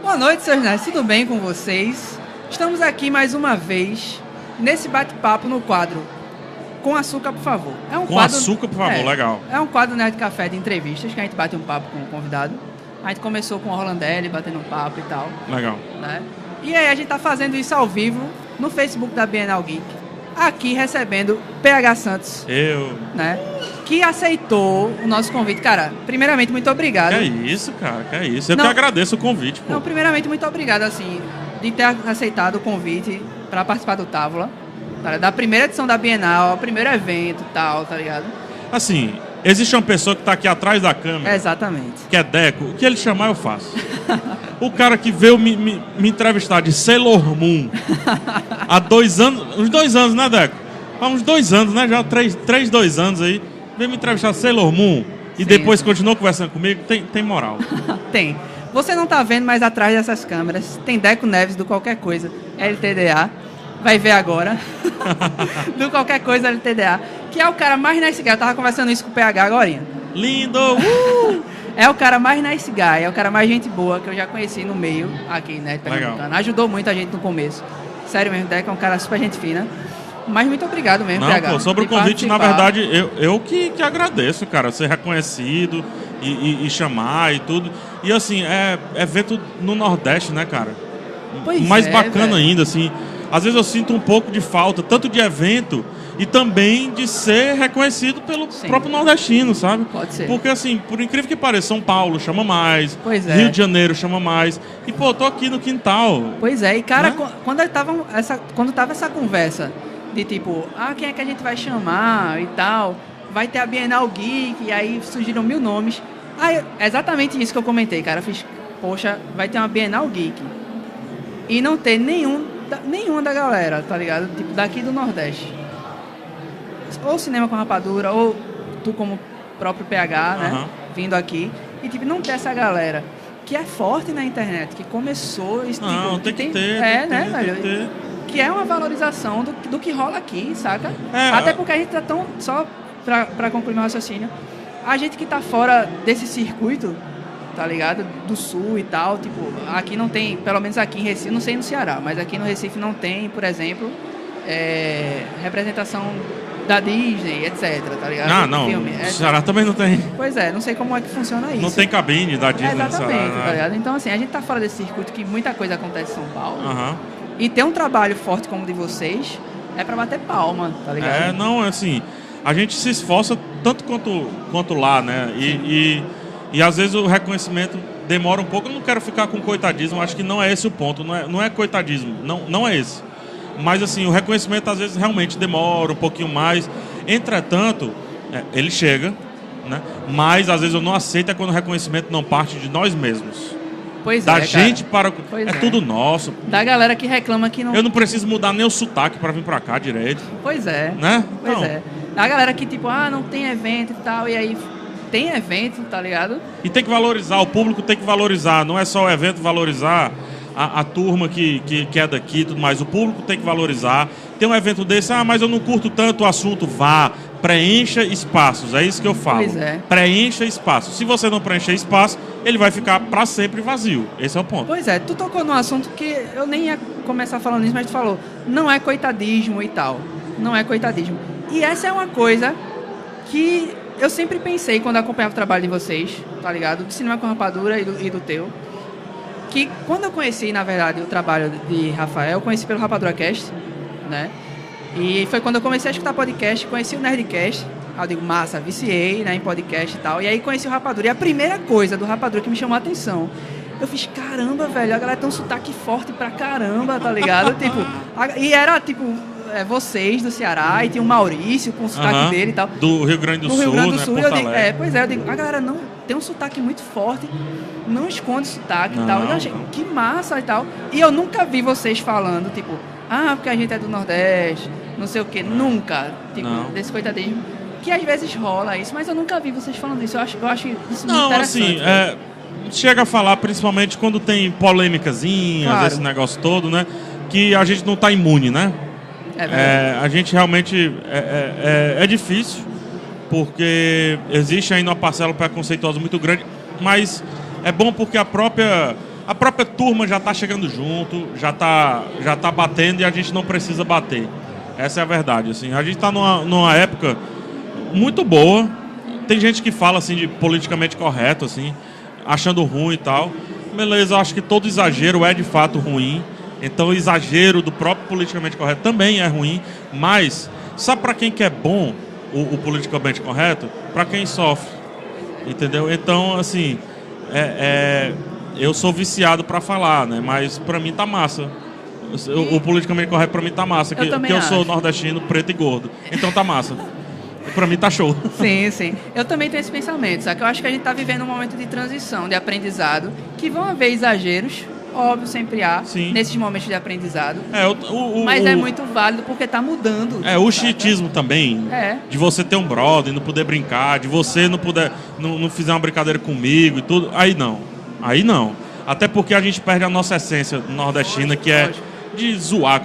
Boa noite, seus nerds. Tudo bem com vocês? Estamos aqui mais uma vez nesse bate-papo no quadro Com Açúcar, por favor. Com Açúcar, por favor, legal. É um quadro Nerd Café de entrevistas que a gente bate um papo com o convidado. A gente começou com o Orlandelli, batendo um papo e tal. Legal. Né? E aí a gente tá fazendo isso ao vivo no Facebook da Bienal Geek. Aqui recebendo PH Santos. Né? Que aceitou o nosso convite. Cara, primeiramente, muito obrigado. Que é isso, cara, que é isso. Eu que agradeço o convite, pô. Não, primeiramente, muito obrigado, assim, de ter aceitado o convite para participar do Távola. Tá, da primeira edição da Bienal, o primeiro evento e tal, tá ligado? Assim, existe uma pessoa que tá aqui atrás da câmera. Exatamente. Que é Deco. O que ele chamar, eu faço. O cara que veio me entrevistar de Sailor Moon há 2 anos, uns 2 anos, né, Deco? Há uns 2 anos, né? Já 2 anos aí. Veio me entrevistar Sailor Moon e depois continuou conversando comigo. Tem moral. Tem. Você não tá vendo, mas atrás dessas câmeras tem Deco Neves do Qualquer Coisa LTDA. Vai ver agora. Do Qualquer Coisa LTDA. Que é o cara mais nice guy. Eu tava conversando isso com o PH agorinha. Lindo! É o cara mais nice guy. É o cara mais gente boa que eu já conheci no meio aqui, né? Pernambucano. Ajudou muito a gente no começo. Sério mesmo, Deco é um cara super gente fina. Mas muito obrigado mesmo, não, PH. Pô, sobre o convite, na verdade, eu que agradeço, cara. Ser reconhecido e chamar e tudo. E assim, é evento no Nordeste, né, cara? Pois mais bacana velho. ainda, assim. Às vezes eu sinto um pouco de falta, tanto de evento e também de ser reconhecido pelo próprio nordestino, sabe? Pode ser. Porque assim, por incrível que pareça, São Paulo chama mais, pois é. Rio de Janeiro chama mais. E pô, eu tô aqui no quintal. Pois é, e cara, né? quando tava essa conversa de tipo, quem é que a gente vai chamar e tal, vai ter a Bienal Geek, e aí surgiram 1000 nomes. Aí, exatamente isso que eu comentei, cara. Eu fiz, poxa, vai ter uma Bienal Geek e não ter nenhuma da galera, tá ligado? Tipo, daqui do Nordeste. Ou Cinema com Rapadura, ou tu como próprio PH, né? Vindo aqui. E tipo, não ter essa galera que é forte na internet, que começou... Não, tipo, tem que ter. né, velho? Que é uma valorização do que rola aqui, saca? Até porque a gente tá tão... Só pra concluir meu raciocínio, a gente que tá fora desse circuito, tá ligado? Do Sul e tal, tipo, aqui não tem, pelo menos aqui em Recife, não sei no Ceará, mas aqui no Recife não tem, por exemplo, representação da Disney, etc, tá ligado? Não, no Ceará também não tem. Pois é, não sei como é que funciona isso. Não tem cabine da Disney no Exatamente, Ceará, né? tá ligado? Então, assim, a gente tá fora desse circuito que muita coisa acontece em São Paulo. E ter um trabalho forte como o de vocês é pra bater palma, tá ligado? Não, assim, a gente se esforça tanto quanto lá, né? E às vezes o reconhecimento demora um pouco. Eu não quero ficar com coitadismo, acho que não é esse o ponto, não é coitadismo, não é esse. Mas assim, o reconhecimento às vezes realmente demora um pouquinho mais. Entretanto, ele chega, né? Mas às vezes eu não aceito quando o reconhecimento não parte de nós mesmos. Pois da gente cara. para... tudo nosso. Da galera que reclama que não... Eu não preciso mudar nem o sotaque para vir para cá direito. Pois é. Né? Pois é. Da galera que tipo, não tem evento e tal, e aí tem evento, tá ligado? E tem que valorizar, o público tem que valorizar. Não é só o evento valorizar a turma que é daqui e tudo mais. O público tem que valorizar. Tem um evento desse, mas eu não curto tanto o assunto. Vá, preencha espaços. É isso que eu falo. Pois é. Preencha espaços. Se você não preencher espaço, ele vai ficar para sempre vazio. Esse é o ponto. Pois é, tu tocou num assunto que eu nem ia começar falando isso, mas tu falou, não é coitadismo e tal. Não é coitadismo. E essa é uma coisa que eu sempre pensei quando acompanhava o trabalho de vocês, tá ligado? Do Cinema com Rapadura e do teu. Que quando eu conheci, na verdade, o trabalho de Rafael, eu conheci pelo Rapadura Cast, né? E foi quando eu comecei a escutar podcast, conheci o Nerdcast. Aí eu digo, massa, viciei, né, em podcast e tal. E aí conheci o Rapadura. E a primeira coisa do Rapadura que me chamou a atenção, eu fiz, caramba, velho, a galera tem um sotaque forte pra caramba, tá ligado? Tipo, e era, tipo, vocês do Ceará, e tinha o Maurício com o sotaque dele e tal. Do Rio Grande do Sul, Rio Grande do né? Sul, eu digo, pois é, eu digo, a galera não tem um sotaque muito forte, não esconde o sotaque e tal. Eu achei, que massa e tal. E eu nunca vi vocês falando, tipo, porque a gente é do Nordeste, não sei o quê. Nunca, tipo, desse coitadismo. Que às vezes rola isso, mas eu nunca vi vocês falando isso. Eu acho isso muito interessante. Assim, chega a falar, principalmente quando tem polêmicazinhas, esse negócio todo, né? Que a gente não tá imune, né? A gente realmente é difícil, porque existe ainda uma parcela preconceituosa muito grande, mas é bom porque a própria A própria turma já está chegando junto, já tá batendo e a gente não precisa bater. Essa é a verdade. Assim. A gente está numa época muito boa. Tem gente que fala assim, de politicamente correto, assim, achando ruim e tal. Beleza, eu acho que todo exagero é de fato ruim. Então o exagero do próprio politicamente correto também é ruim. Mas, sabe para quem que é bom o politicamente correto? Para quem sofre. Entendeu? Então, assim, eu sou viciado para falar, né? Mas para mim tá massa. O politicamente correto para mim tá massa. Porque eu sou nordestino, preto e gordo. Então tá massa. Pra mim tá show. Sim, sim. Eu também tenho esse pensamento, só que eu acho que a gente tá vivendo um momento de transição, de aprendizado, que vão haver exageros, óbvio, sempre há, sim, nesses momentos de aprendizado. Mas é muito válido porque tá mudando. O chiitismo também, de você ter um brother, não poder brincar, de você não poder, não fizer uma brincadeira comigo e tudo, aí não. Até porque a gente perde a nossa essência nordestina, que é de zoar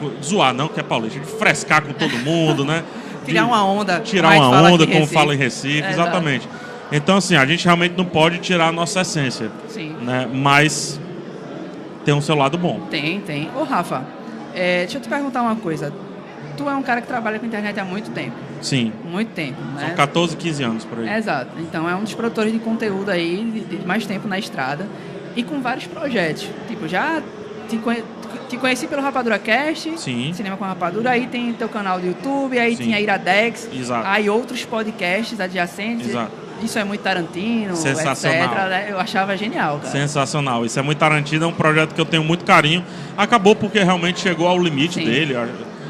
não, que é paulista, de frescar com todo mundo, né? Tirar uma onda. Tirar uma onda, como fala em Recife, exatamente. Então, assim, a gente realmente não pode tirar a nossa essência. Sim. Né? Mas tem um seu lado bom. Tem. Ô, Rafa, deixa eu te perguntar uma coisa. Tu é um cara que trabalha com internet há muito tempo. Sim. Muito tempo, né? São 14, 15 anos por aí. Exato. Então, é um dos produtores de conteúdo aí de mais tempo na estrada e com vários projetos. Tipo, já te conheci pelo Rapadura Cast, sim, Cinema com Rapadura, aí tem teu canal do YouTube, aí sim, tinha Iradex, exato, aí outros podcasts adjacentes. Exato. Isso é muito Tarantino, sensacional, etc. Eu achava genial, cara. Sensacional. Isso é muito Tarantino, é um projeto que eu tenho muito carinho. Acabou porque realmente chegou ao limite sim, dele.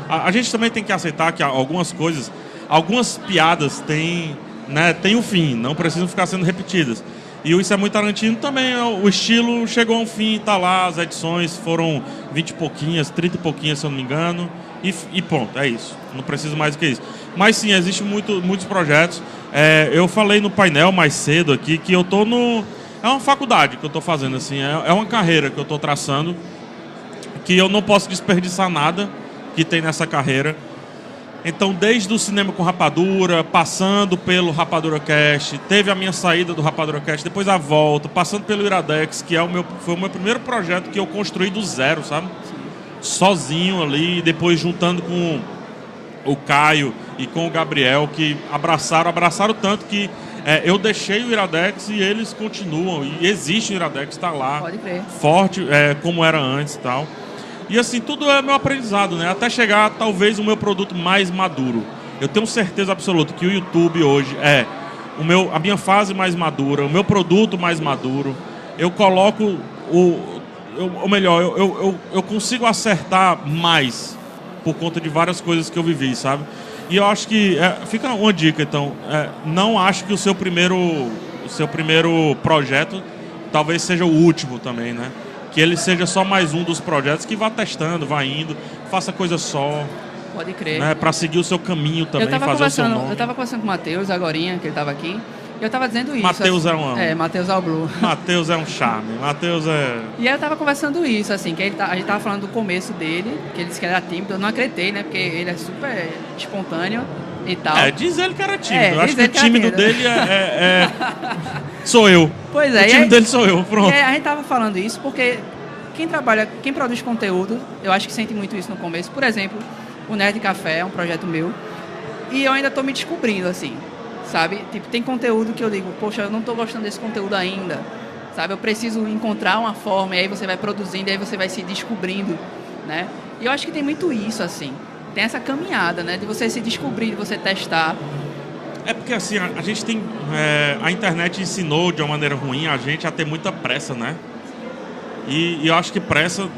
A gente também tem que aceitar que algumas coisas, algumas piadas têm um fim, não precisam ficar sendo repetidas. E Isso é muito Tarantino também, o estilo chegou a um fim, tá lá, as edições foram 20 e pouquinhas, 30 e pouquinhas, se eu não me engano, e pronto, é isso. Não preciso mais do que isso. Mas sim, existem muitos projetos. Eu falei no painel mais cedo aqui que eu tô é uma faculdade que eu tô fazendo, assim, é uma carreira que eu tô traçando, que eu não posso desperdiçar nada que tem nessa carreira. Então, desde o Cinema com Rapadura, passando pelo Rapadura Cast, teve a minha saída do Rapadura Cast, depois a volta, passando pelo Iradex, que foi o meu primeiro projeto que eu construí do zero, sabe? Sozinho ali, depois juntando com o Caio e com o Gabriel, que abraçaram tanto que eu deixei o Iradex e eles continuam, e existe o Iradex, está lá, pode crer, forte, como era antes e tal. E assim, tudo é meu aprendizado, né? Até chegar, talvez, o meu produto mais maduro. Eu tenho certeza absoluta que o YouTube hoje é a minha fase mais madura, o meu produto mais maduro. Eu coloco eu consigo acertar mais por conta de várias coisas que eu vivi, sabe? E eu acho que, fica uma dica, então, não acho que o seu primeiro projeto talvez seja o último também, né? Que ele seja só mais um dos projetos que vá testando, vá indo, faça coisa só. Pode crer. Né, para seguir o seu caminho também, fazer o seu nome. Eu estava conversando com o Matheus agorinha, que ele estava aqui, e eu estava dizendo isso. Matheus assim, Matheus Alblu. Matheus é um charme. Matheus é... E aí eu estava conversando isso, assim, que a gente estava falando do começo dele, que ele disse que ele era tímido, eu não acreditei, né, porque ele é super espontâneo e tal. Diz ele que era tímido. Eu acho que o tímido dele sou eu. Pois é. O tímido dele sou eu, pronto. A gente tava falando isso porque quem produz conteúdo, eu acho que sente muito isso no começo. Por exemplo, o Nerd Café é um projeto meu e eu ainda tô me descobrindo, assim, sabe? Tipo, tem conteúdo que eu digo, poxa, eu não tô gostando desse conteúdo ainda, sabe? Eu preciso encontrar uma forma, e aí você vai produzindo, e aí você vai se descobrindo, né? E eu acho que tem muito isso, assim. Tem essa caminhada, né? De você se descobrir, de você testar. Porque assim, a gente tem... a internet ensinou de uma maneira ruim a gente a ter muita pressa, né? E eu acho que pressa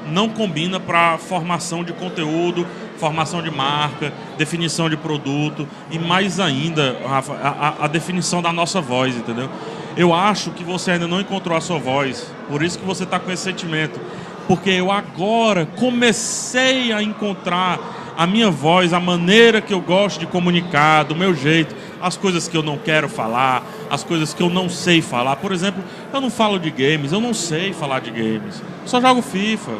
não combina para formação de conteúdo, formação de marca, definição de produto e mais ainda, Rafa, a definição da nossa voz, entendeu? Eu acho que você ainda não encontrou a sua voz, por isso que você está com esse sentimento. Porque eu agora comecei a encontrar a minha voz, a maneira que eu gosto de comunicar, do meu jeito, as coisas que eu não quero falar, as coisas que eu não sei falar. Por exemplo, eu não falo de games, eu não sei falar de games. Só jogo FIFA.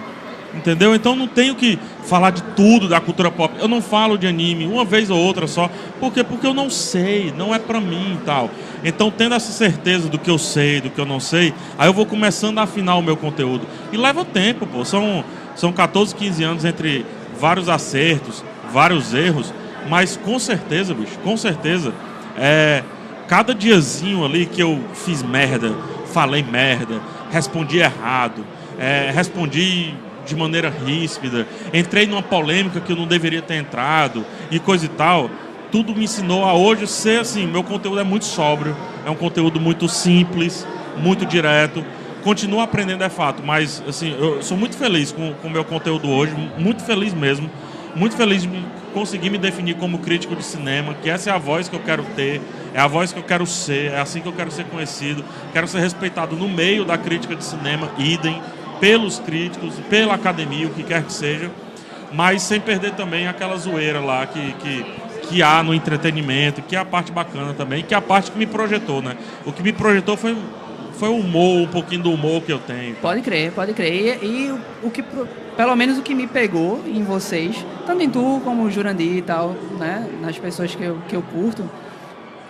Entendeu? Então não tenho que falar de tudo da cultura pop. Eu não falo de anime uma vez ou outra só. Por quê? Porque eu não sei, não é pra mim e tal. Então, tendo essa certeza do que eu sei, do que eu não sei, aí eu vou começando a afinar o meu conteúdo. E leva tempo, pô. São 14, 15 anos entre vários acertos, vários erros. Mas com certeza, bicho, com certeza, cada diazinho ali que eu fiz merda, falei merda, respondi errado, respondi de maneira ríspida, entrei numa polêmica que eu não deveria ter entrado e coisa e tal, tudo me ensinou a hoje ser assim, meu conteúdo é muito sóbrio, é um conteúdo muito simples, muito direto, continuo aprendendo, é fato, mas assim, eu sou muito feliz com o meu conteúdo hoje, muito feliz mesmo, muito feliz de conseguir me definir como crítico de cinema, que essa é a voz que eu quero ter, é a voz que eu quero ser, é assim que eu quero ser conhecido, quero ser respeitado no meio da crítica de cinema, idem, pelos críticos, pela academia, o que quer que seja, mas sem perder também aquela zoeira lá que há no entretenimento, que é a parte bacana também, que é a parte que me projetou, né? O que me projetou foi o humor, um pouquinho do humor que eu tenho. Pode crer, pode crer. E o que, pelo menos o que me pegou em vocês, tanto em tu como o Jurandir e tal, né? Nas pessoas que eu curto,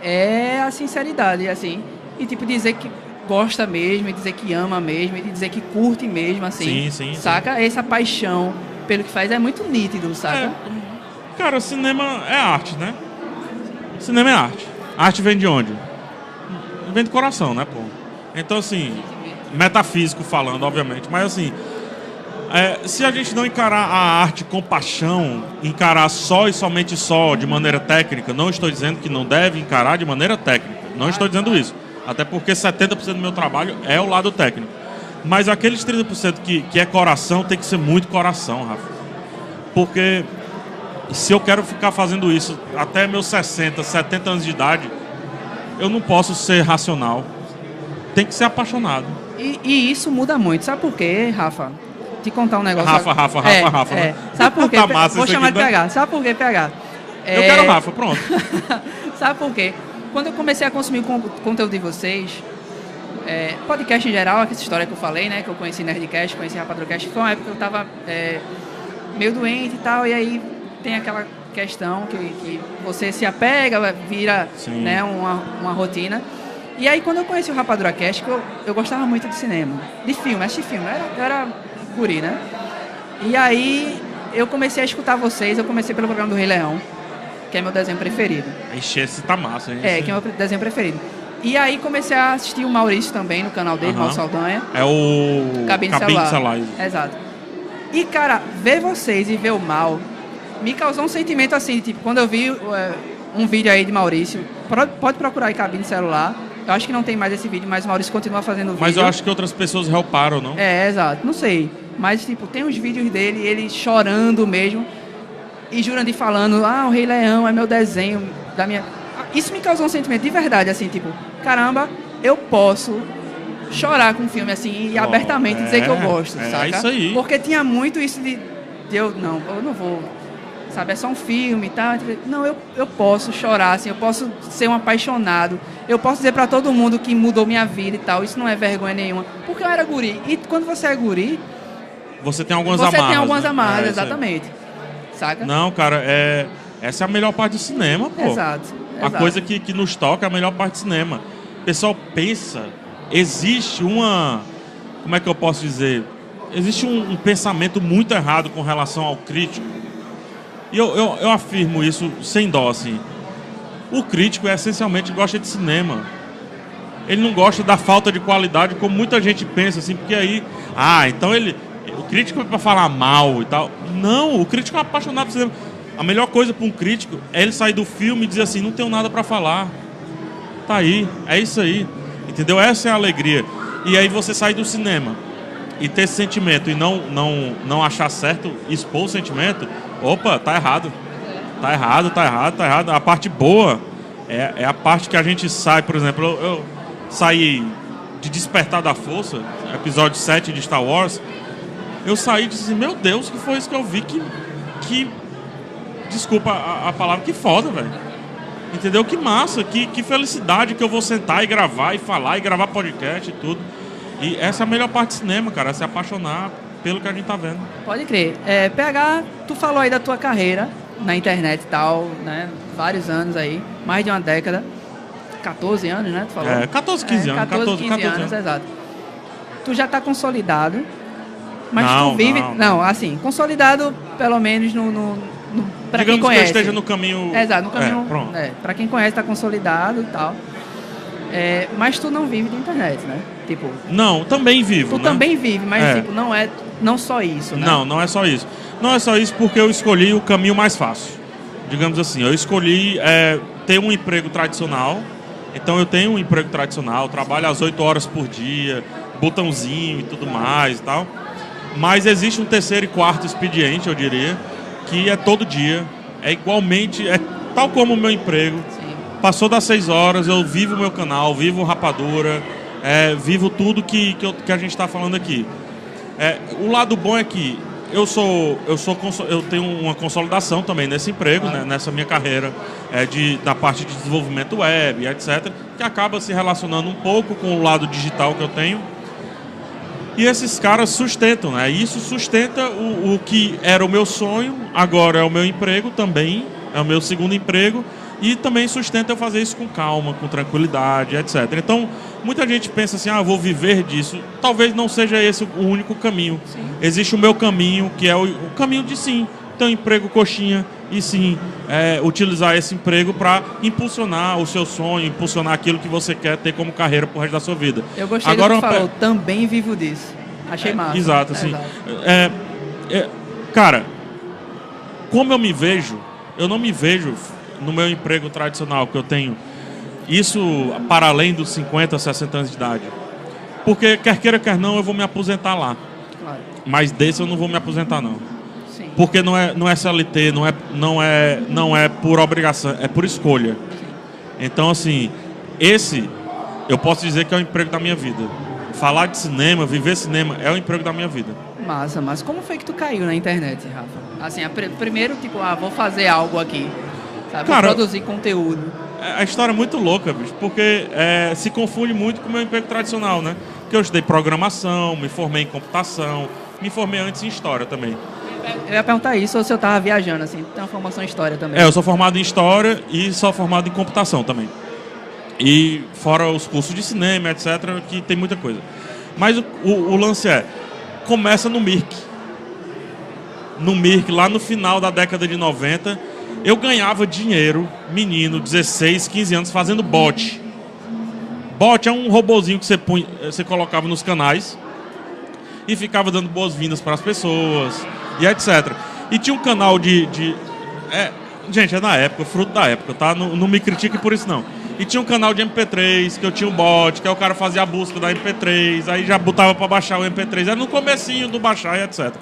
é a sinceridade, assim. E tipo, dizer que gosta mesmo, e dizer que ama mesmo, e dizer que curte mesmo, assim. Sim, saca? Sim. Essa paixão pelo que faz é muito nítido, saca? Cara, cinema é arte, né? Cinema é arte. Arte vem de onde? Vem do coração, né, pô? Então, assim, metafísico falando, obviamente, mas assim, se a gente não encarar a arte com paixão, encarar só e somente só de maneira técnica, não estou dizendo que não deve encarar de maneira técnica, não estou dizendo isso. Até porque 70% do meu trabalho é o lado técnico. Mas aqueles 30% que é coração, tem que ser muito coração, Rafa. Porque se eu quero ficar fazendo isso até meus 60, 70 anos de idade, eu não posso ser racional. Tem que ser apaixonado. E isso muda muito. Sabe por quê, Rafa? Te contar um negócio. Rafa, né? Sabe por quê? Tá massa. Vou chamar de PH. Sabe por quê, PH? Eu quero Rafa, pronto. Sabe por quê? Quando eu comecei a consumir o conteúdo de vocês, podcast em geral, essa história que eu falei, né? Que eu conheci Nerdcast, conheci Rapadrocast, foi uma época que eu tava meio doente e tal, e aí tem aquela questão que você se apega, vira, né, uma rotina. E aí quando eu conheci o Rapadrocast, eu gostava muito de cinema, de filme, assistir filme, eu era guri, né? E aí eu comecei a escutar vocês, eu comecei pelo programa do Rei Leão, que é meu desenho preferido. Ixi, esse tá massa, hein? Que é meu desenho preferido. E aí comecei a assistir o Maurício também, no canal dele, Mauro Saldanha. É o Cabine Celular. Exato. E, cara, ver vocês e ver o Mal me causou um sentimento assim, tipo, quando eu vi um vídeo aí de Maurício, pode procurar aí Cabine Celular. Eu acho que não tem mais esse vídeo, mas o Maurício continua fazendo vídeo. Mas eu acho que outras pessoas helparam, não? Exato. Não sei. Mas, tipo, tem uns vídeos dele, ele chorando mesmo. E Jurandir falando, o Rei Leão é meu desenho da minha... Isso me causou um sentimento de verdade, assim, tipo, caramba, eu posso chorar com um filme, assim, e abertamente dizer que eu gosto, saca? É isso aí. Porque tinha muito isso de eu não vou, sabe, é só um filme e tal. Não, eu posso chorar, assim, eu posso ser um apaixonado, eu posso dizer pra todo mundo que mudou minha vida e tal, isso não é vergonha nenhuma. Porque eu era guri, e quando você é guri... Você tem algumas amarras. Você tem algumas amarras, exatamente. Saca? Não, cara, essa é a melhor parte do cinema, pô. Exato. A coisa que nos toca é a melhor parte do cinema. O pessoal pensa, existe uma... Como é que eu posso dizer? Existe um pensamento muito errado com relação ao crítico. E eu afirmo isso sem dó, assim. O crítico essencialmente gosta de cinema. Ele não gosta da falta de qualidade, como muita gente pensa, assim, porque aí... então o crítico é para falar mal e tal. Não, o crítico é apaixonado por cinema. A melhor coisa para um crítico é ele sair do filme e dizer assim, não tenho nada para falar. Tá aí, é isso aí. Entendeu? Essa é a alegria. E aí você sair do cinema e ter esse sentimento e não achar certo expor o sentimento, opa, tá errado. Tá errado. A parte boa é a parte que a gente sai, por exemplo, eu saí de Despertar da Força, episódio 7 de Star Wars. Eu saí e disse assim, meu Deus, que foi isso que eu vi que desculpa a palavra, que foda, velho. Entendeu? Que massa, que felicidade que eu vou sentar e gravar e falar e gravar podcast e tudo. E essa é a melhor parte do cinema, cara, é se apaixonar pelo que a gente tá vendo. Pode crer. PH, tu falou aí da tua carreira na internet e tal, né? Vários anos aí, mais de uma década. 14 anos, né? Tu falou? 14, 15 anos. 15 anos, exato. Tu já tá consolidado, mas Não, tu vive... não. Assim, consolidado pelo menos pra quem Digamos que eu conhece. esteja no caminho... Exato, no caminho... pronto. Pra quem conhece, tá consolidado e tal. Mas tu não vive de internet, né? Tipo... Não, também vivo, Tu também vive, mas tipo, não só isso, né? Não é só isso. Não é só isso porque eu escolhi o caminho mais fácil. Digamos assim, eu escolhi ter um emprego tradicional. Então eu tenho um emprego tradicional, trabalho às 8 horas por dia, botãozinho e tudo mais e tal. Mas existe um terceiro e quarto expediente, eu diria, que é todo dia. É igualmente, tal como o meu emprego. Sim. Passou das 6 horas, eu vivo o meu canal, vivo Rapadura, vivo tudo que a gente está falando aqui. O lado bom é que eu tenho uma consolidação também nesse emprego, né, nessa minha carreira da parte de desenvolvimento web, etc., que acaba se relacionando um pouco com o lado digital que eu tenho. E esses caras sustentam, né? Isso sustenta o que era o meu sonho, agora é o meu emprego também, é o meu segundo emprego, e também sustenta eu fazer isso com calma, com tranquilidade, etc. Então, muita gente pensa assim, eu vou viver disso. Talvez não seja esse o único caminho. Sim. Existe o meu caminho, que é o caminho de sim, ter um emprego coxinha e sim, utilizar esse emprego para impulsionar o seu sonho, impulsionar aquilo que você quer ter como carreira pro resto da sua vida. Eu gostei do que tu falou, também vivo disso. Achei massa. Exato, assim. Cara, como eu me vejo, eu não me vejo no meu emprego tradicional que eu tenho, isso para além dos 50, 60 anos de idade. Porque, quer queira, quer não, eu vou me aposentar lá. Claro. Mas desse eu não vou me aposentar, não. Sim. Porque não é CLT, não é por obrigação, é por escolha. Sim. Então, assim, esse eu posso dizer que é o emprego da minha vida. Falar de cinema, viver cinema, é o emprego da minha vida. Massa, mas como foi que tu caiu na internet, Rafa? Assim, primeiro, tipo, vou fazer algo aqui. Sabe? Cara, produzir conteúdo. A história é muito louca, bicho, porque se confunde muito com o meu emprego tradicional, né? Porque eu estudei programação, me formei em computação, me formei antes em história também. Eu ia perguntar isso ou se eu tava viajando, assim, tem uma formação em história também. Eu sou formado em história e sou formado em computação também. E fora os cursos de cinema, etc., que tem muita coisa. Mas o lance começa no Mirk. No Mirk, lá no final da década de 90, eu ganhava dinheiro, menino, 16, 15 anos, fazendo bot. Bot é um robozinho que você colocava nos canais e ficava dando boas-vindas para as pessoas e etc. E tinha um canal gente, é da época, fruto da época, tá? Não me critique por isso, não. E tinha um canal de MP3, que eu tinha um bot, que aí o cara fazia a busca da MP3, aí já botava para baixar o MP3, era no comecinho do baixar e etc.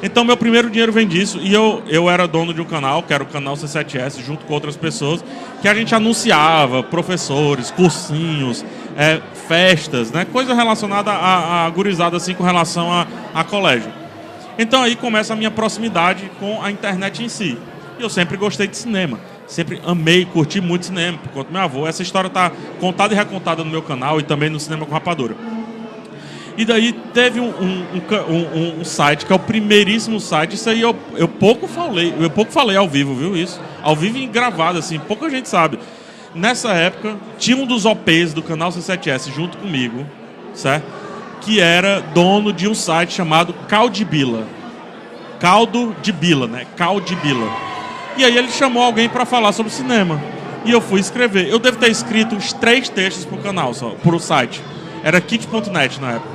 Então, meu primeiro dinheiro vem disso, e eu era dono de um canal, que era o canal C7S, junto com outras pessoas, que a gente anunciava professores, cursinhos, festas, né? Coisa relacionada a gurizada, assim, com relação a colégio. Então, aí começa a minha proximidade com a internet em si. E eu sempre gostei de cinema. Sempre amei, curti muito cinema, por conta do meu avô. Essa história está contada e recontada no meu canal e também no Cinema com Rapadura. E daí teve um site, que é o primeiríssimo site. Isso aí eu pouco falei ao vivo, viu? Isso. Ao vivo e gravado, assim, pouca gente sabe. Nessa época, tinha um dos OPs do canal C7S junto comigo, certo? Que era dono de um site chamado Caldibila. Caldo de Bila, né? Caldibila. E aí ele chamou alguém para falar sobre cinema. E eu fui escrever. Eu devo ter escrito uns 3 textos pro canal só, pro site. Era kit.net na época.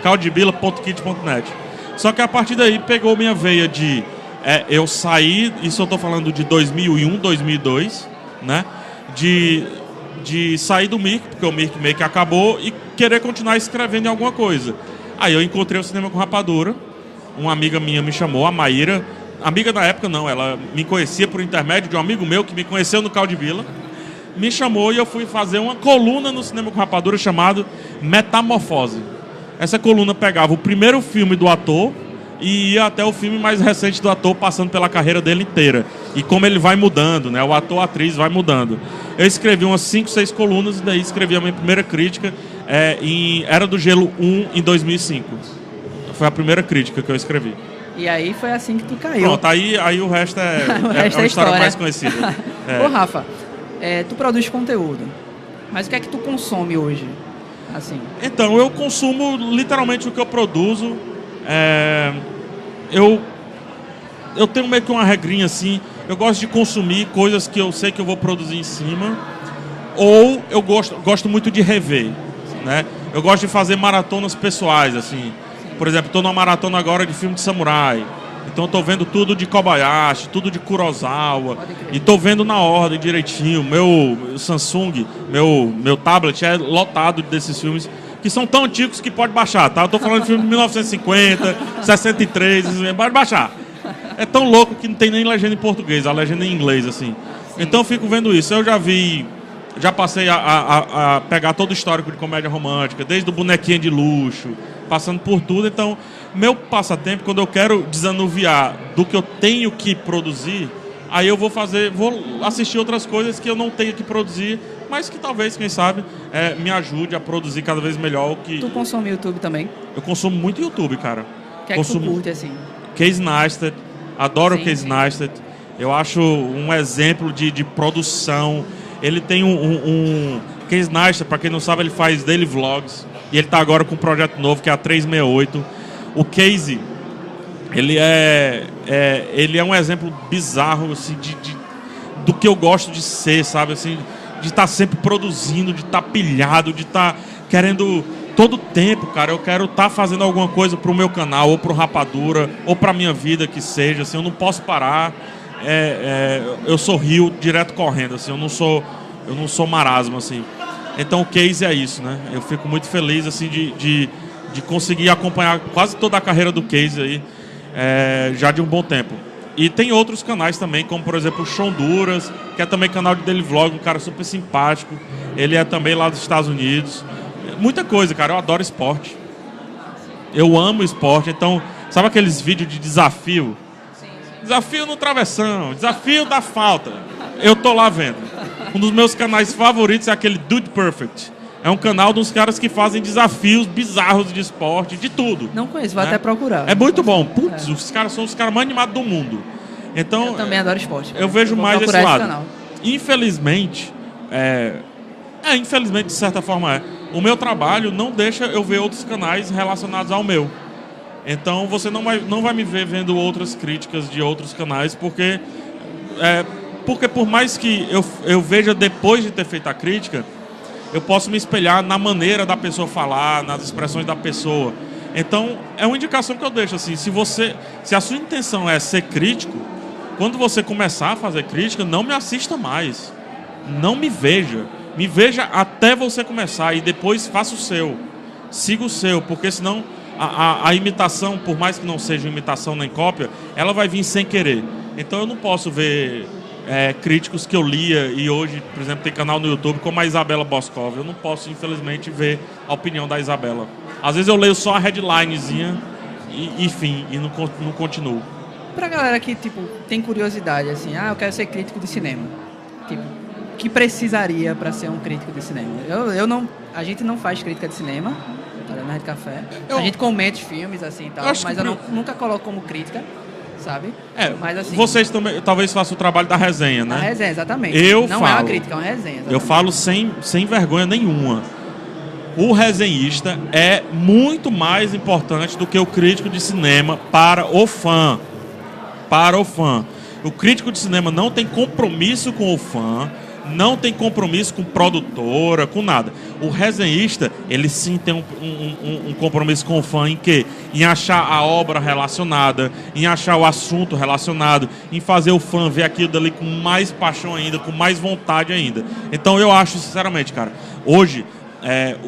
caldibila.kit.net. Só que a partir daí pegou minha veia de... eu saí, isso eu tô falando de 2001, 2002, né? De sair do Mirk, porque o Mirk meio que acabou, e querer continuar escrevendo em alguma coisa. Aí eu encontrei o Cinema com Rapadura. Uma amiga minha me chamou, a Maíra. Amiga na época não, ela me conhecia por intermédio de um amigo meu que me conheceu no Caldibila. Me chamou e eu fui fazer uma coluna no Cinema com Rapadura chamado Metamorfose. Essa coluna pegava o primeiro filme do ator e ia até o filme mais recente do ator, passando pela carreira dele inteira. E como ele vai mudando, né? O ator, a atriz vai mudando. Eu escrevi umas 5, 6 colunas e daí escrevi a minha primeira crítica em Era do Gelo 1 em 2005. Foi a primeira crítica que eu escrevi. E aí foi assim que tu caiu. Pronto, aí o resto O resto é uma é história mais conhecida. Ô, Rafa, tu produz conteúdo, mas o que é que tu consome hoje? Assim. Então, eu consumo literalmente o que eu produzo. Eu tenho meio que uma regrinha assim. Eu gosto de consumir coisas que eu sei que eu vou produzir em cima. Ou eu gosto muito de rever, né? Eu gosto de fazer maratonas pessoais, assim. Por exemplo, estou numa maratona agora de filme de samurai. Então estou vendo tudo de Kobayashi, tudo de Kurosawa. E estou vendo na ordem direitinho. Meu Samsung, meu tablet é lotado desses filmes que são tão antigos que pode baixar, tá? Eu estou falando de filme de 1950, 63, pode baixar. É tão louco que não tem nem legenda em português, a legenda é em inglês, assim. Então eu fico vendo isso. Eu já passei a pegar todo o histórico de comédia romântica, desde o bonequinho de luxo, passando por tudo. Então, meu passatempo, quando eu quero desanuviar do que eu tenho que produzir, aí eu vou assistir outras coisas que eu não tenho que produzir, mas que talvez, quem sabe, me ajude a produzir cada vez melhor o que... Tu consome YouTube também? Eu consumo muito YouTube, cara. O que é que tu curte, assim? Casey Neistat, adoro o Casey Neistat. Eu acho um exemplo de produção. Ele tem Casey Neistat, para quem não sabe, ele faz daily vlogs. E ele está agora com um projeto novo, que é a 368. O Casey, ele é um exemplo bizarro, assim, do que eu gosto de ser, sabe? Assim, de estar sempre produzindo, de estar pilhado, de estar querendo... Todo tempo, cara, eu quero estar fazendo alguma coisa pro meu canal, ou pro Rapadura, ou pra minha vida, que seja. Assim, eu não posso parar. Eu sou rio direto correndo, assim, eu não sou marasmo, assim. Então o Casey é isso, né? Eu fico muito feliz, assim, de conseguir acompanhar quase toda a carreira do Casey aí, já de um bom tempo. E tem outros canais também, como por exemplo o Shonduras, que é também canal de daily vlog, um cara super simpático. Ele é também lá dos Estados Unidos. Muita coisa, cara. Eu adoro esporte. Eu amo esporte. Então, sabe aqueles vídeos de desafio? Desafio no travessão, desafio da falta. Eu tô lá vendo. Um dos meus canais favoritos é aquele Dude Perfect. É um canal dos caras que fazem desafios bizarros de esporte, de tudo. Não conheço, vou até procurar. É muito bom. Putz, os caras são os caras mais animados do mundo. Então, eu também adoro esporte. Eu vejo mais esse lado. Infelizmente, infelizmente, de certa forma o meu trabalho não deixa eu ver outros canais relacionados ao meu. Então você não vai me ver vendo outras críticas de outros canais, porque por mais que eu veja depois de ter feito a crítica, eu posso me espelhar na maneira da pessoa falar, nas expressões da pessoa. Então é uma indicação que eu deixo, assim, se a sua intenção é ser crítico, quando você começar a fazer crítica, não me assista mais, não me veja. Me veja até você começar e depois faça o seu. Siga o seu, porque senão a imitação, por mais que não seja imitação nem cópia, ela vai vir sem querer. Então eu não posso ver críticos que eu lia e hoje, por exemplo, tem canal no YouTube como a Isabela Boscov. Eu não posso, infelizmente, ver a opinião da Isabela. Às vezes eu leio só a headlinezinha e não continuo. Pra galera que, tipo, tem curiosidade, assim, eu quero ser crítico de cinema. Tipo, o que precisaria para ser um crítico de cinema? A gente não faz crítica de cinema, tá, na Rede Café. A gente comenta os filmes, assim, tal, mas eu nunca coloco como crítica, sabe? Mas, assim, vocês também talvez façam o trabalho da resenha, né? A resenha, exatamente. Não é uma crítica, é uma resenha. Exatamente. Eu falo sem vergonha nenhuma. O resenhista é muito mais importante do que o crítico de cinema para o fã. Para o fã. O crítico de cinema não tem compromisso com o fã, não tem compromisso com produtora, com nada. O resenhista, ele sim tem um compromisso com o fã em quê? Em achar a obra relacionada, em achar o assunto relacionado, em fazer o fã ver aquilo dali com mais paixão ainda, com mais vontade ainda. Então eu acho, sinceramente, cara, hoje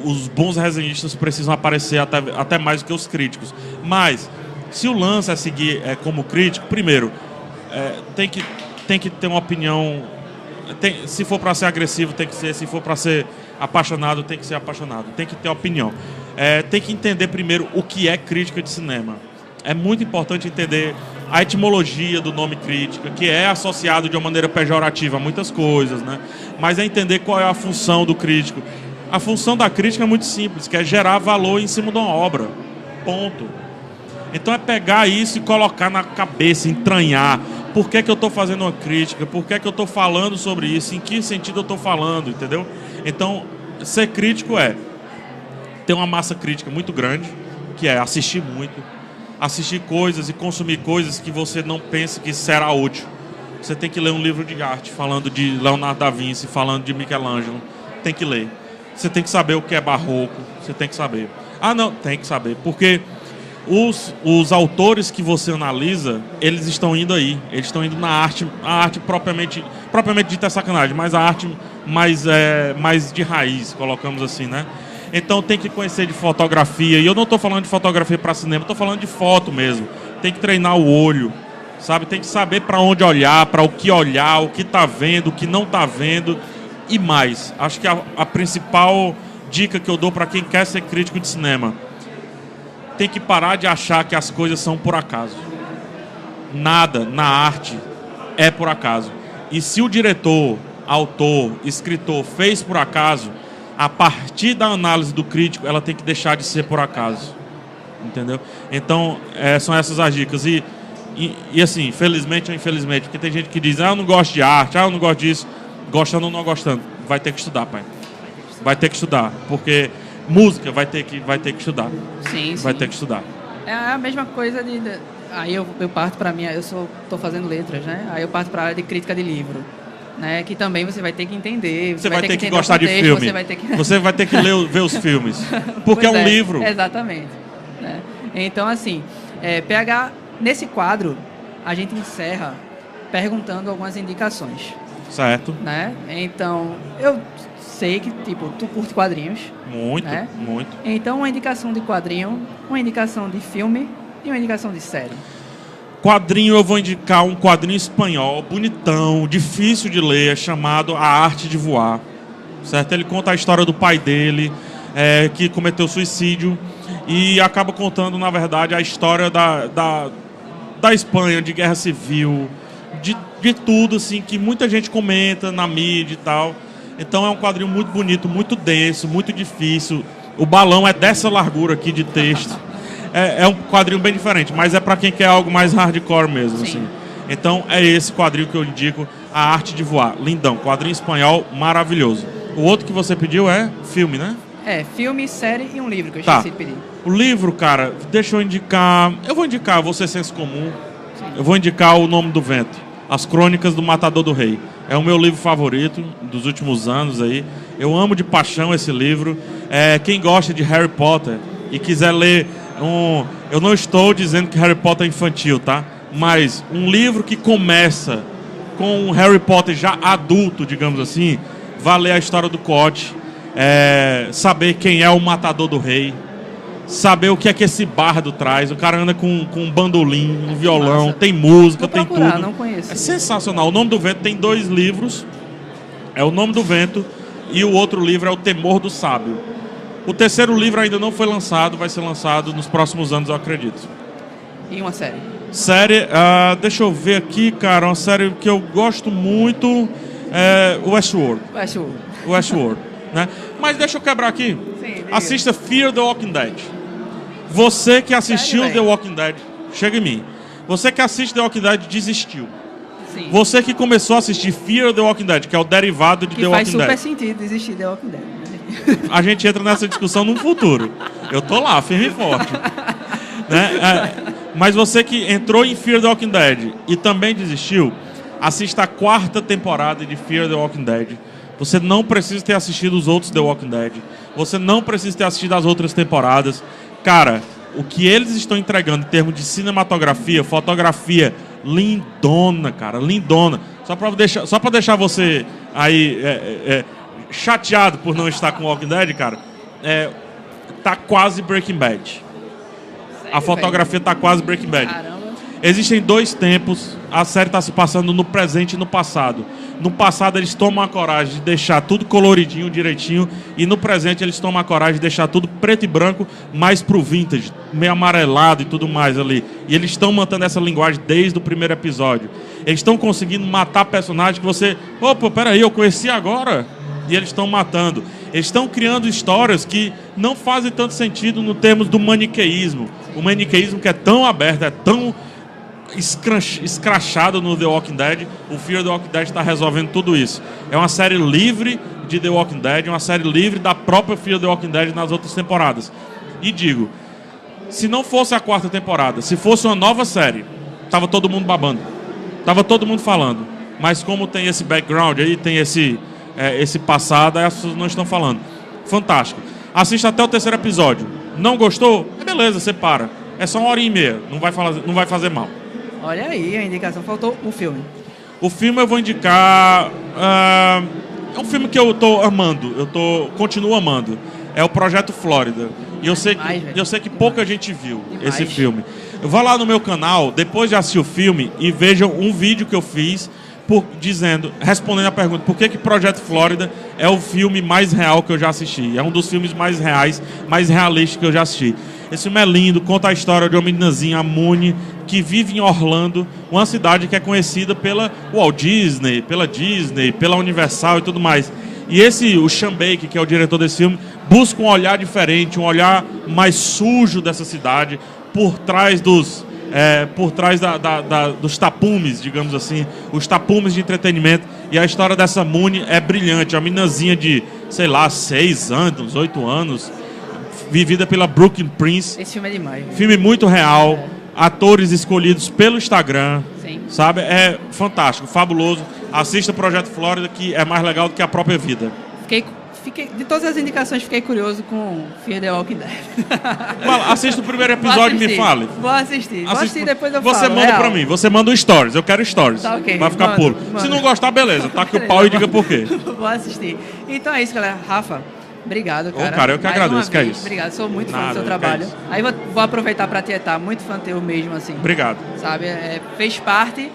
os bons resenhistas precisam aparecer até mais do que os críticos. Mas, se o lance é seguir como crítico, primeiro, tem que ter uma opinião... se for para ser agressivo, tem que ser. Se for para ser apaixonado, tem que ser apaixonado. Tem que ter opinião. Tem que entender primeiro o que é crítica de cinema. É muito importante entender a etimologia do nome crítica, que é associado de uma maneira pejorativa a muitas coisas, né? Mas é entender qual é a função do crítico. A função da crítica é muito simples, que é gerar valor em cima de uma obra. Ponto. Então é pegar isso e colocar na cabeça, entranhar. Por que eu estou fazendo uma crítica? Por que eu estou falando sobre isso? Em que sentido eu estou falando, entendeu? Então, ser crítico é ter uma massa crítica muito grande, que é assistir muito, assistir coisas e consumir coisas que você não pensa que será útil. Você tem que ler um livro de arte falando de Leonardo da Vinci, falando de Michelangelo. Tem que ler. Você tem que saber o que é barroco. Você tem que saber. Ah, não, tem que saber. Porque os autores que você analisa, eles estão indo aí. Eles estão indo na arte. A arte propriamente dita é sacanagem, mas a arte mais de raiz, colocamos assim, né? Então tem que conhecer de fotografia. E eu não estou falando de fotografia para cinema, estou falando de foto mesmo. Tem que treinar o olho, sabe? Tem que saber para onde olhar, para o que está vendo, o que não está vendo e mais. Acho que a principal dica que eu dou para quem quer ser crítico de cinema: tem que parar de achar que as coisas são por acaso. Nada na arte é por acaso. E se o diretor, autor, escritor fez por acaso, a partir da análise do crítico, ela tem que deixar de ser por acaso. Entendeu? Então, são essas as dicas. E assim, felizmente ou infelizmente, porque tem gente que diz: ah, eu não gosto de arte, ah, eu não gosto disso. Gostando ou não gostando, vai ter que estudar, pai. Vai ter que estudar, porque música vai ter que estudar. Sim, vai sim. ter que estudar. É a mesma coisa aí eu parto para mim, tô fazendo letras, né? Aí eu parto para a área de crítica de livro, né? Que também você vai ter que entender. Você vai ter que entender gostar o contexto, de filme. Você vai ter que ver os filmes. Porque é um livro. Exatamente. Né? Então, assim, PH, nesse quadro, a gente encerra perguntando algumas indicações. Certo. Né? Então, eu sei que, tipo, tu curte quadrinhos. Muito, né? muito. Então, uma indicação de quadrinho, uma indicação de filme e uma indicação de série. Quadrinho, eu vou indicar um quadrinho espanhol, bonitão, difícil de ler, chamado A Arte de Voar. Certo? Ele conta a história do pai dele, que cometeu suicídio, e acaba contando, na verdade, a história da Espanha, de guerra civil, de tudo, assim, que muita gente comenta na mídia e tal. Então é um quadrinho muito bonito, muito denso, muito difícil. O balão é dessa largura aqui de texto. É um quadrinho bem diferente, mas é para quem quer algo mais hardcore mesmo. Assim. Então é esse quadrinho que eu indico, A Arte de Voar. Lindão, quadrinho espanhol maravilhoso. O outro que você pediu é filme, né? Filme, série e um livro que eu esqueci de pedir. O livro, cara, deixa eu indicar. Eu vou indicar Você Senso Comum. Sim. Eu vou indicar O Nome do Vento. As Crônicas do Matador do Rei. É o meu livro favorito dos últimos anos aí. Eu amo de paixão esse livro. Quem gosta de Harry Potter e quiser ler eu não estou dizendo que Harry Potter é infantil, tá? Mas um livro que começa com Harry Potter já adulto, digamos assim, vai ler a história do Cote, saber quem é o Matador do Rei, saber o que é que esse bardo traz. O cara anda com um bandolim, um violão, tem música, tem tudo. Não conheço. É sensacional. O Nome do Vento tem 2 livros. É O Nome do Vento e o outro livro é O Temor do Sábio. O terceiro livro ainda não foi lançado, vai ser lançado nos próximos anos, eu acredito. E uma série? Série, deixa eu ver aqui, cara, uma série que eu gosto muito é Westworld. Westworld, né? Mas deixa eu quebrar aqui. Sim, assista Fear the Walking Dead. Você que assistiu Sério, The Walking Dead, chega em mim. Você que assiste The Walking Dead desistiu. Sim. Você que começou a assistir Fear the Walking Dead, que é o derivado de The Walking Dead. Que faz super sentido desistir de The Walking Dead. A gente entra nessa discussão no futuro. Eu tô lá, firme e forte. Né? Mas você que entrou em Fear the Walking Dead e também desistiu, assista a 4ª temporada de Fear the Walking Dead. Você não precisa ter assistido os outros The Walking Dead. Você não precisa ter assistido as outras temporadas. Cara, o que eles estão entregando em termos de cinematografia, fotografia, lindona, cara, lindona. Só pra deixar você aí chateado por não estar com Walking Dead, cara, tá quase Breaking Bad. A fotografia tá quase Breaking Bad. Caramba. Existem 2 tempos, a série está se passando no presente e no passado. No passado eles tomam a coragem de deixar tudo coloridinho, direitinho, e no presente eles tomam a coragem de deixar tudo preto e branco, mais pro vintage, meio amarelado e tudo mais ali. E eles estão mantendo essa linguagem desde o primeiro episódio. Eles estão conseguindo matar personagens que você... Opa, peraí, eu conheci agora? E eles estão matando. Eles estão criando histórias que não fazem tanto sentido no termos do maniqueísmo. O maniqueísmo que é tão aberto, é tão escrachado no The Walking Dead. O Fear the Walking Dead está resolvendo tudo isso. É uma série livre de The Walking Dead, uma série livre da própria Fear the Walking Dead nas outras temporadas. E digo, se não fosse a 4ª temporada, se fosse uma nova série, tava todo mundo babando, tava todo mundo falando. Mas como tem esse background aí, tem esse passado, aí as pessoas não estão falando. Fantástico. Assista até o 3º episódio. Não gostou? Beleza, você para. É só 1h30, não vai fazer mal. Olha aí a indicação, faltou o filme. O filme eu vou indicar... é um filme que eu tô amando, continuo amando. É o Projeto Flórida. E eu sei que pouca gente viu esse filme. Vá lá no meu canal, depois de assistir o filme, e vejam um vídeo que eu fiz respondendo a pergunta por que Projeto Flórida é o filme mais real que eu já assisti. É um dos filmes mais reais, mais realísticos que eu já assisti. Esse filme é lindo, conta a história de uma meninazinha, a Mooney, que vive em Orlando, uma cidade que é conhecida pela Walt Disney, pela Universal e tudo mais. E o Sean Baker, que é o diretor desse filme, busca um olhar diferente, um olhar mais sujo dessa cidade, por trás dos tapumes, digamos assim, os tapumes de entretenimento. E a história dessa Mooney é brilhante. Uma meninazinha de, 6 anos, 8 anos, vivida pela Brooklyn Prince. Esse filme é demais. Filme muito real. Atores escolhidos pelo Instagram. Sim. Sabe? É fantástico, fabuloso. Assista Projeto Flórida, que é mais legal do que a própria vida. De todas as indicações, fiquei curioso com Fear the Walking Dead. Assista o primeiro episódio e me fale. Vou assistir, depois eu falo. Você manda pra mim, você manda o stories. Eu quero stories. Tá, ok. Vai ficar puro. Se não gostar, beleza. Taque o pau e diga por quê. Vou assistir. Então é isso, galera. Rafa, obrigado, cara. Cara, eu que agradeço, que é isso. Obrigado, sou muito fã do Nada, seu que trabalho. é isso. Aí vou aproveitar pra tietar, muito fã teu mesmo, assim. Obrigado. Sabe, fez parte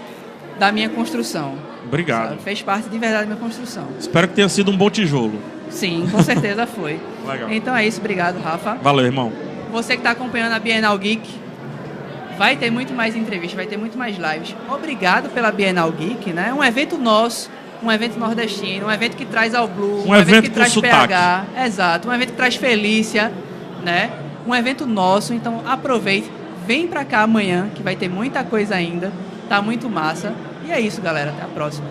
da minha construção. Obrigado. Sabe? Fez parte de verdade da minha construção. Espero que tenha sido um bom tijolo. Sim, com certeza foi. Legal. Então é isso, obrigado, Rafa. Valeu, irmão. Você que está acompanhando a Bienal Geek, vai ter muito mais entrevistas, vai ter muito mais lives. Obrigado pela Bienal Geek, né? Um evento nosso, um evento nordestino, um evento que traz ao Blue, um evento que com traz sotaque. PH, exato, um evento que traz Felícia, né? Um evento nosso, então aproveite, vem pra cá amanhã, que vai ter muita coisa ainda, tá muito massa. E é isso, galera, até a próxima.